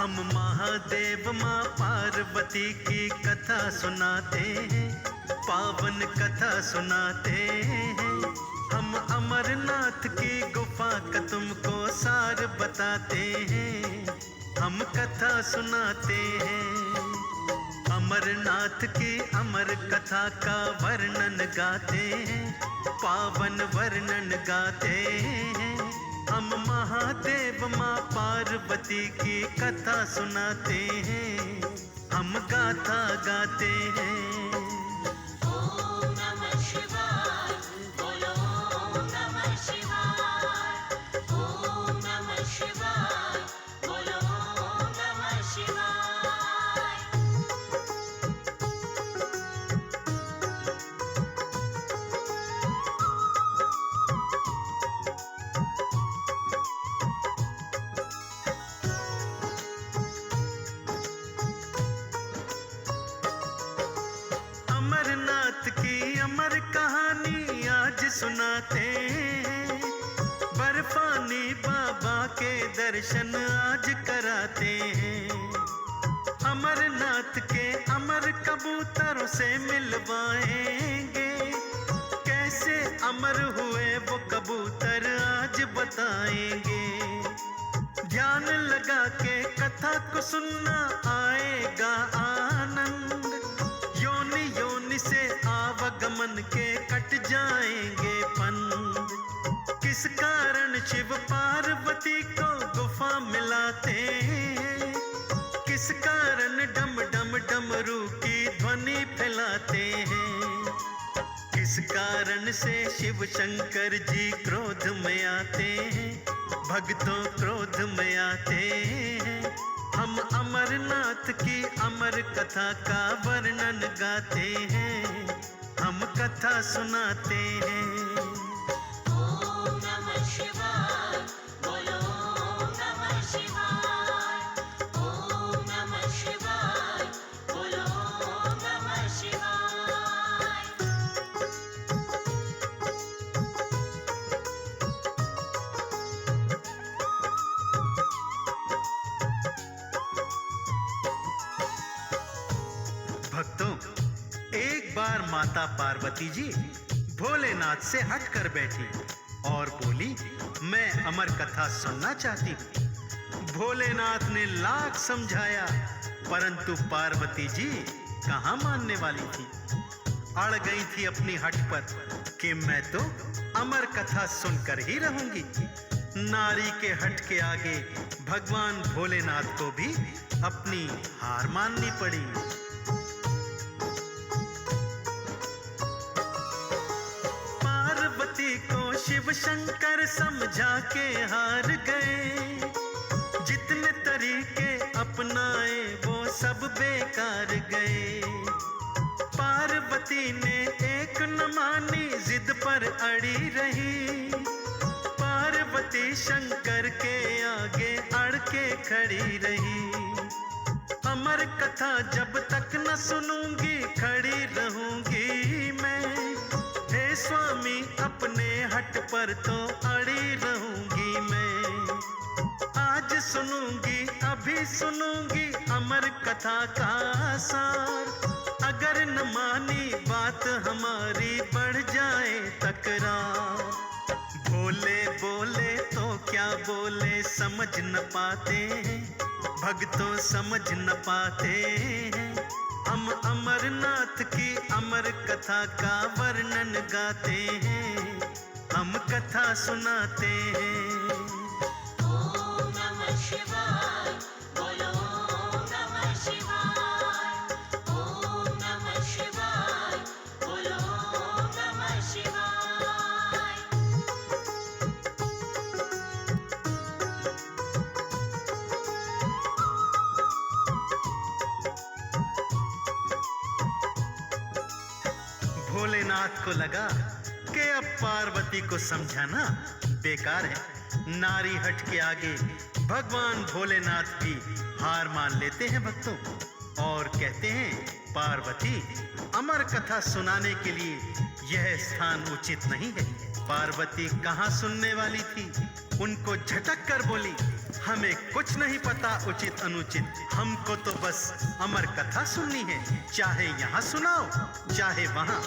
हम महादेव माँ पार्वती की कथा सुनाते हैं, पावन कथा सुनाते हैं। हम अमरनाथ की गुफा का तुमको सार बताते हैं, हम कथा सुनाते हैं। अमरनाथ की अमर कथा का वर्णन गाते हैं, पावन वर्णन गाते हैं। हम महादेव माँ पार्वती की कथा सुनाते हैं, हम गाथा गाते हैं। ओम नमः शिवाय, बोलो ओम नमः शिवाय। ओम नमः शिवाय, बोलो ओम नमः शिवाय। अमरनाथ की अमर कहानी आज सुनाते हैं, बर्फानी बाबा के दर्शन आज कराते हैं। अमरनाथ के अमर कबूतरों से मिलवाएंगे, कैसे अमर हुए वो कबूतर आज बताएंगे। ध्यान लगा के कथा को सुनना आएगा आनंद, योनि योनि से आवागमन के कट जाएंगे पंद। किस कारण शिव पार्वती को गुफा मिलाते हैं, किस कारण डम डम डमरू की ध्वनि फैलाते हैं। किस कारण से शिव शंकर जी क्रोध में आते हैं, भक्तों क्रोध में आते हैं। हम अमरनाथ की अमर कथा का वर्णन गाते हैं, हम कथा सुनाते हैं। ओम नमः शिवाय, बोलो ओम नमः शिवाय। ओम नमः शिवाय, बोलो ओम नमः शिवाय। भक्तों, एक बार माता पार्वती जी भोलेनाथ से हट कर बैठी और बोली, मैं अमर कथा सुनना चाहती हूँ। भोलेनाथ ने लाख समझाया, परंतु पार्वती जी कहाँ मानने वाली थी। अड़ गई थी अपनी हट पर कि मैं तो अमर कथा सुनकर ही रहूंगी। नारी के हट के आगे भगवान भोलेनाथ को भी अपनी हार माननी पड़ी। पार्वती को शिव शंकर समझा के हार गए, जितने तरीके अपनाए वो सब बेकार गए। पार्वती ने एक न मानी, जिद पर अड़ी रही। पार्वती शंकर के आगे अड़ के खड़ी रही। अमर कथा जब तक न सुनूंगी खड़ी रहूंगी मैं, हे स्वामी अपने हट पर तो अड़ी रहूंगी मैं। आज सुनूंगी अभी सुनूंगी अमर कथा का सार, अगर न मानी बात हमारी बढ़ जाए तकरार। भोले बोले तो क्या बोले समझ न पाते, भक्तों समझ न पाते। हम अमरनाथ की अमर कथा का वर्णन गाते हैं, हम कथा सुनाते हैं। ओम नमः शिवाय, बोलो ओम नमः शिवाय। ओम नमः शिवाय, बोलो ओम नमः शिवाय। भोलेनाथ को लगा कि अब पार्वती को समझाना बेकार है। नारी हट के आगे भगवान भोलेनाथ भी हार मान लेते हैं भक्तों, और कहते हैं, पार्वती अमर कथा सुनाने के लिए यह स्थान उचित नहीं है। पार्वती कहाँ सुनने वाली थी, उनको झटक कर बोली, हमें कुछ नहीं पता उचित अनुचित, हमको तो बस अमर कथा सुननी है, चाहे यहाँ सुनाओ चाहे वहां।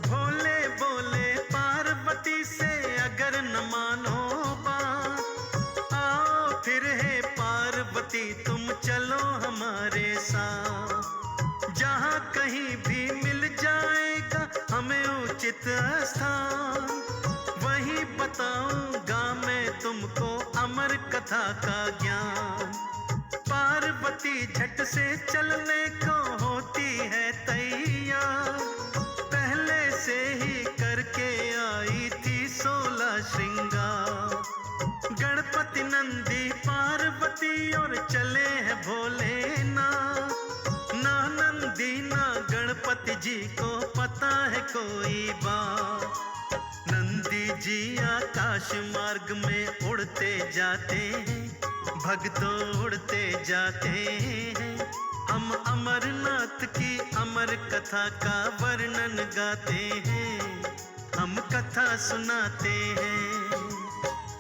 भोले बोले पार्वती से अगर न मानो बात, आओ फिर है पार्वती तुम चलो हमारे साथ। जहाँ कहीं भी मिल जाएगा हमें उचित स्थान, वहीं बताऊंगा मैं तुमको अमर कथा का ज्ञान। पार्वती झट से चलने को होती है तैयार, पहले से ही करके आई थी 16 श्रृंगार। गणपति नंदी पार्वती और चले हैं भोलेनाथ, ना नंदी ना गणपति जी को पता है कोई बात। नंदी जी आकाश मार्ग में उड़ते जाते हैं, भक्तों उड़ते जाते हैं। हम अमरनाथ की अमर कथा का वर्णन गाते हैं, हम कथा सुनाते हैं।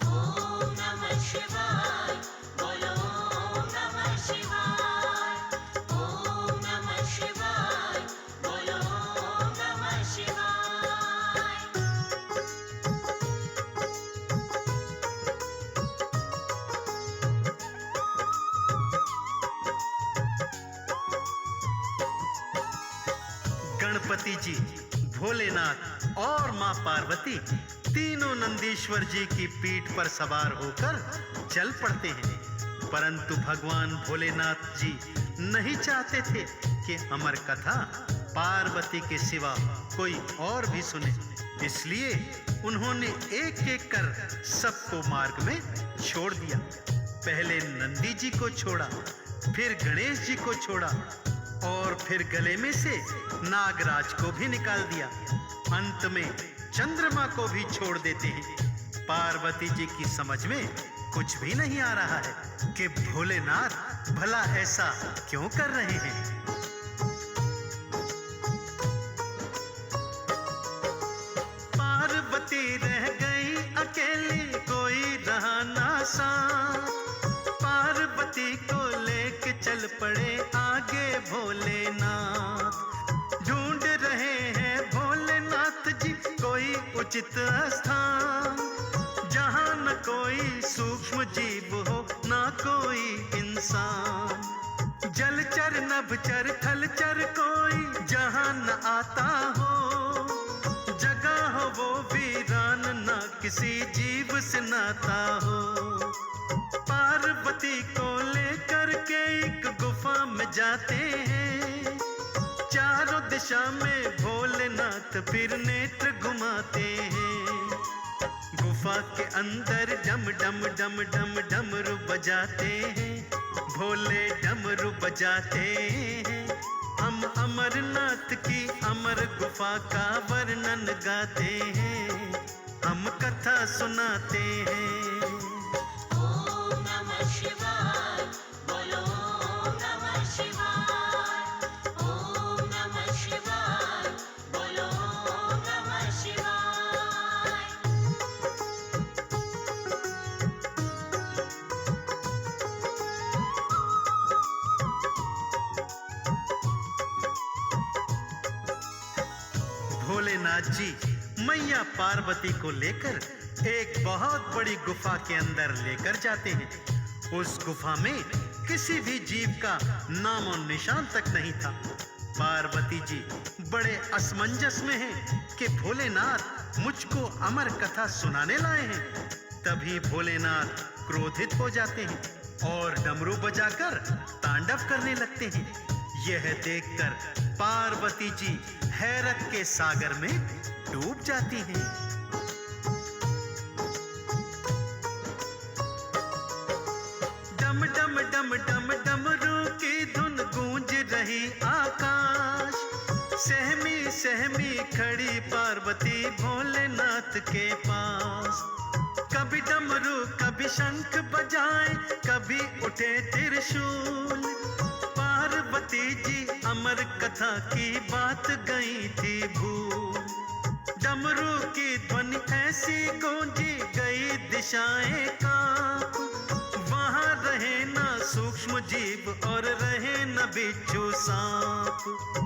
ओम नमः शिवाय, बोलो ओम नमः शिवाय। ओम नमः शिवाय, बोलो ओम नमः शिवाय। गणपति जी, भोलेनाथ और मां पार्वती तीनों नंदीश्वर जी की पीठ पर सवार होकर चल पड़ते हैं। परंतु भगवान भोलेनाथ जी नहीं चाहते थे कि अमर कथा पार्वती के सिवा कोई और भी सुने, इसलिए उन्होंने एक एक कर सबको मार्ग में छोड़ दिया। पहले नंदी जी को छोड़ा, फिर गणेश जी को छोड़ा और फिर गले में से नागराज को भी निकाल दिया। अंत में चंद्रमा को भी छोड़ देते हैं। पार्वती जी की समझ में कुछ भी नहीं आ रहा है कि भोलेनाथ भला ऐसा क्यों कर रहे हैं। पार्वती रह गई अकेली, कोई रहा ना साथ। पार्वती को लेके चल पड़े आगे भोलेनाथ। ढूंढ रहे हैं भोलेनाथ जी कोई उचित स्थान, जहाँ न कोई सूक्ष्म जीव हो ना कोई इंसान। जलचर नभचर थलचर कोई जहाँ न आता हो, जगह हो वो वीरान ना किसी जीव से नाता हो। पार्वती को लेकर के एक गुफा में जाते हैं, चारों दिशा में भोलेनाथ फिर नेत्र घुमाते हैं। गुफा के अंदर डम डम डम डम डमरू बजाते हैं, भोले डमरू बजाते हैं। हम अमरनाथ की अमर गुफा का वर्णन गाते हैं, हम कथा सुनाते हैं। ओम नमः शिवाय, बोलो ओम नमः शिवाय। ओम नमः शिवाय, बोलो ओम नमः शिवाय। भोलेनाथ जी मैया पार्वती को लेकर एक बहुत बड़ी गुफा के अंदर लेकर जाते हैं। उस गुफा में किसी भी जीव का नामो निशान तक नहीं था। पार्वती जी बड़े असमंजस में हैं कि भोलेनाथ मुझको अमर कथा सुनाने लाए हैं। तभी भोलेनाथ क्रोधित हो जाते हैं और डमरू बजाकर तांडव करने लगते हैं। यह देखकर पार्वती जी हैरत के सागर में डूब जाती हैं। डम डम डम डम डमरू की धुन गूंज रही आकाश। सहमी सहमी खड़ी पार्वती भोलेनाथ के पास। कभी डमरू कभी शंख बजाए, कभी उठे त्रिशूल। पार्वती जी अमर कथा की बात गई थी भूल। डम डमरू की ध्वनि ऐसी गूंजी गई दिशाएं कांप। वहां रहे ना सूक्ष्म जीव और रहे न बिच्छू सांप।